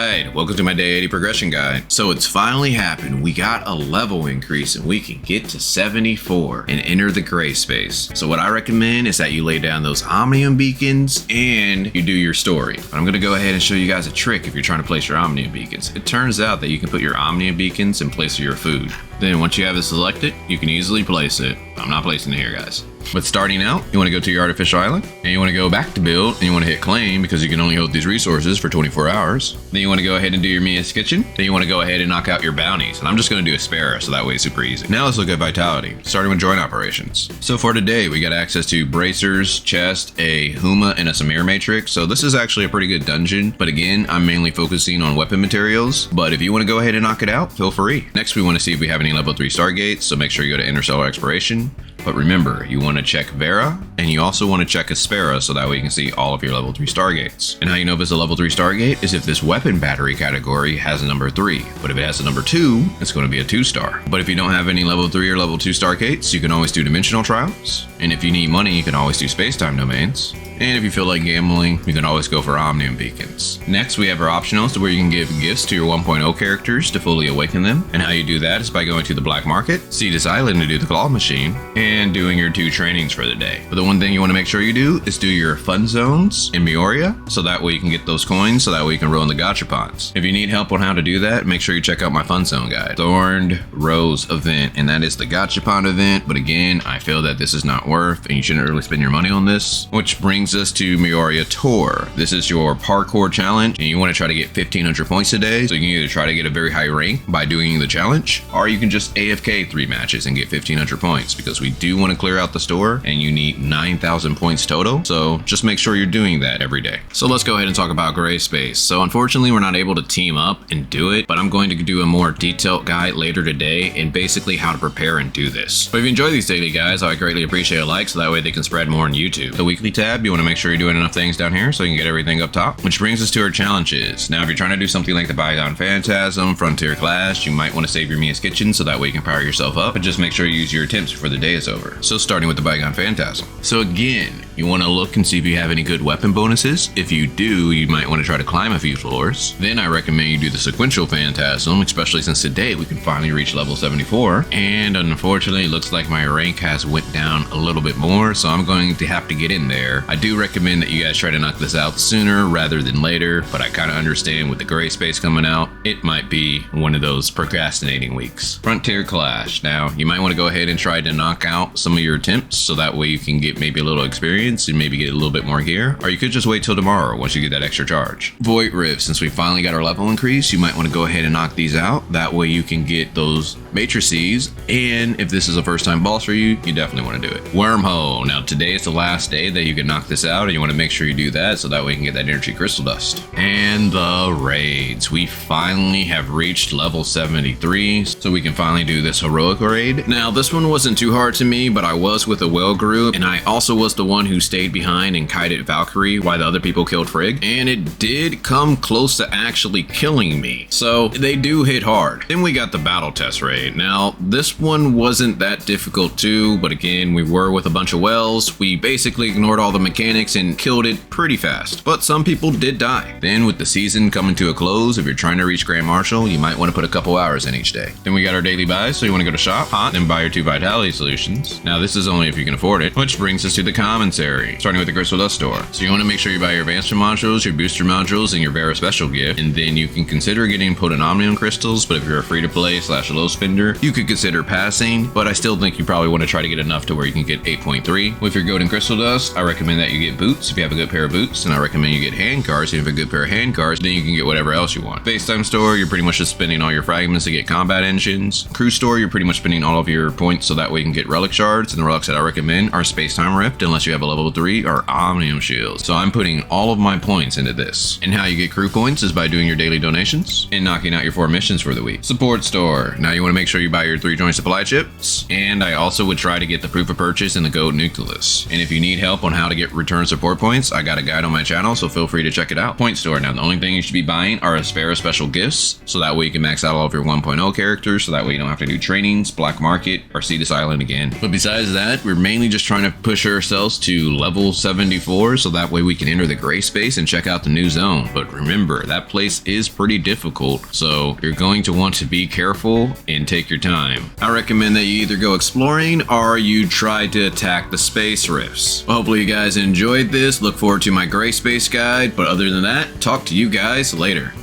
Alright, welcome to my day 80 progression guide. So it's finally happened. We got a level increase and we can get to 74 and enter the Greyspace. So what I recommend is that you lay down those Omnium Beacons and you do your story. I'm going to go ahead and show you guys a trick if you're trying to place your Omnium Beacons. It turns out that you can put your Omnium Beacons in place of your food. Then once you have it selected, you can easily place it. I'm not placing it here, guys. But starting out, you want to go to your artificial island and you want to go back to build and you want to hit claim because you can only hold these resources for 24 hours. Then you want to go ahead and do your Mia's kitchen. Then you want to go ahead and knock out your bounties. And I'm just going to do a sparrow so that way it's super easy. Now let's look at vitality, starting with joint operations. So for today, we got access to bracers, chest, a Huma, and a Samir matrix. So this is actually a pretty good dungeon. But again, I'm mainly focusing on weapon materials. But if you want to go ahead and knock it out, feel free. Next, we want to see if we have any level 3 stargates. So make sure you go to interstellar exploration. But remember, you want to check Vera, and you also want to check Aspera so that way you can see all of your level 3 stargates. And how you know if it's a level 3 stargate is if this weapon battery category has a number 3. But if it has a number 2, it's going to be a 2-star. But if you don't have any level 3 or level 2 stargates, you can always do dimensional trials. And if you need money, you can always do space-time domains. And if you feel like gambling, you can always go for Omnium Beacons. Next, we have our optionals where you can give gifts to your 1.0 characters to fully awaken them. And how you do that is by going to the black market, Cetus Island to do the claw machine, and doing your 2 trainings for the day. But the one thing you want to make sure you do is do your fun zones in Mirroria, so that way you can get those coins, so that way you can roll in the Gachapons. If you need help on how to do that, make sure you check out my fun zone guide. Thorned Rose event, and that is the Gachapon event. But again, I feel that this is not worth, and you shouldn't really spend your money on this, which brings us to Mirroria Tour. This is your parkour challenge, and you want to try to get 1500 points a day. So you can either try to get a very high rank by doing the challenge, or you can just AFK 3 matches and get 1500 points, because we do want to clear out the store and you need 9,000 points total. So just make sure you're doing that every day. So let's go ahead and talk about Greyspace. So unfortunately, we're not able to team up and do it, but I'm going to do a more detailed guide later today and basically how to prepare and do this. But if you enjoy these daily guides, I would greatly appreciate a like so that way they can spread more on YouTube. The weekly tab, you want to make sure you're doing enough things down here so you can get everything up top, which brings us to our challenges. Now, if you're trying to do something like the Bygone Phantasm, Frontier Clash, you might want to save your Mia's kitchen so that way you can power yourself up, but just make sure you use your attempts before the day is over. So starting with the Bygone Phantasm. So again, you want to look and see if you have any good weapon bonuses. If you do, you might want to try to climb a few floors. Then I recommend you do the sequential Phantasm, especially since today we can finally reach level 74. And unfortunately, it looks like my rank has went down a little bit more, so I'm going to have to get in there. I do recommend that you guys try to knock this out sooner rather than later, but I kind of understand with the Greyspace coming out, it might be one of those procrastinating weeks. Frontier Clash. Now, you might want to go ahead and try to knock out some of your attempts so that way you can get maybe a little experience and maybe get a little bit more gear, or you could just wait till tomorrow once you get that extra charge. Void Rift. Since we finally got our level increase, you might want to go ahead and knock these out. That way you can get those matrices, and if this is a first time boss for you, you definitely want to do it. Wormhole. Now today is the last day that you can knock this out, and you want to make sure you do that so that way you can get that energy crystal dust. And the raids. We finally have reached level 73, so we can finally do this heroic raid. Now this one wasn't too hard to me, but I was with a well group, and I also was the one who stayed behind and kited Valkyrie while the other people killed Frigg, and it did come close to actually killing me. So they do hit hard. Then we got the battle test raid. Now this one wasn't that difficult too, but again, we were with a bunch of wells. We basically ignored all the mechanics and killed it pretty fast, but some people did die. Then with the season coming to a close, if you're trying to reach Grand Marshal, you might want to put a couple hours in each day. Then we got our daily buys, so you want to go to shop, hot, and buy your 2 vitality solutions. Now this is only if you can afford it, which brings us to the Commissary, starting with the Crystal Dust store. So you want to make sure you buy your advancement modules, your booster modules, and your Vera special gift, and then you can consider getting potent Omnium crystals. But if you're a free to play / low spender, you could consider passing, but I still think you probably want to try to get enough to where you can get 8.3. With your golden crystal dust, I recommend that you get boots if you have a good pair of boots, and I recommend you get hand cards. If you have a good pair of hand cards, then you can get whatever else you want. Space-time store, you're pretty much just spending all your fragments to get combat engines. Crew store, you're pretty much spending all of your points so that way you can get relic shards, and the relics that I recommend are space-time rift unless you have a level 3 or Omnium shields. So I'm putting all of my points into this. And how you get crew points is by doing your daily donations and knocking out your 4 missions for the week. Support store. Now you want to make sure you buy your 3 joint supply chips, and I also would try to get the proof of purchase and the gold nucleus. And if you need help on how to get return support points, I got a guide on my channel, so feel free to check it out. Point store. Now the only thing you should be buying are Aspera special gifts, so that way you can max out all of your 1.0 characters, so that way you don't have to do trainings, black market, or Cetus Island again. But besides that, we're mainly just trying to push ourselves to to level 74 so that way we can enter the Greyspace and check out the new zone. But remember, that place is pretty difficult, so you're going to want to be careful and take your time. I recommend that you either go exploring or you try to attack the space rifts. Well, hopefully you guys enjoyed this. Look forward to my Greyspace guide, but other than that, talk to you guys later.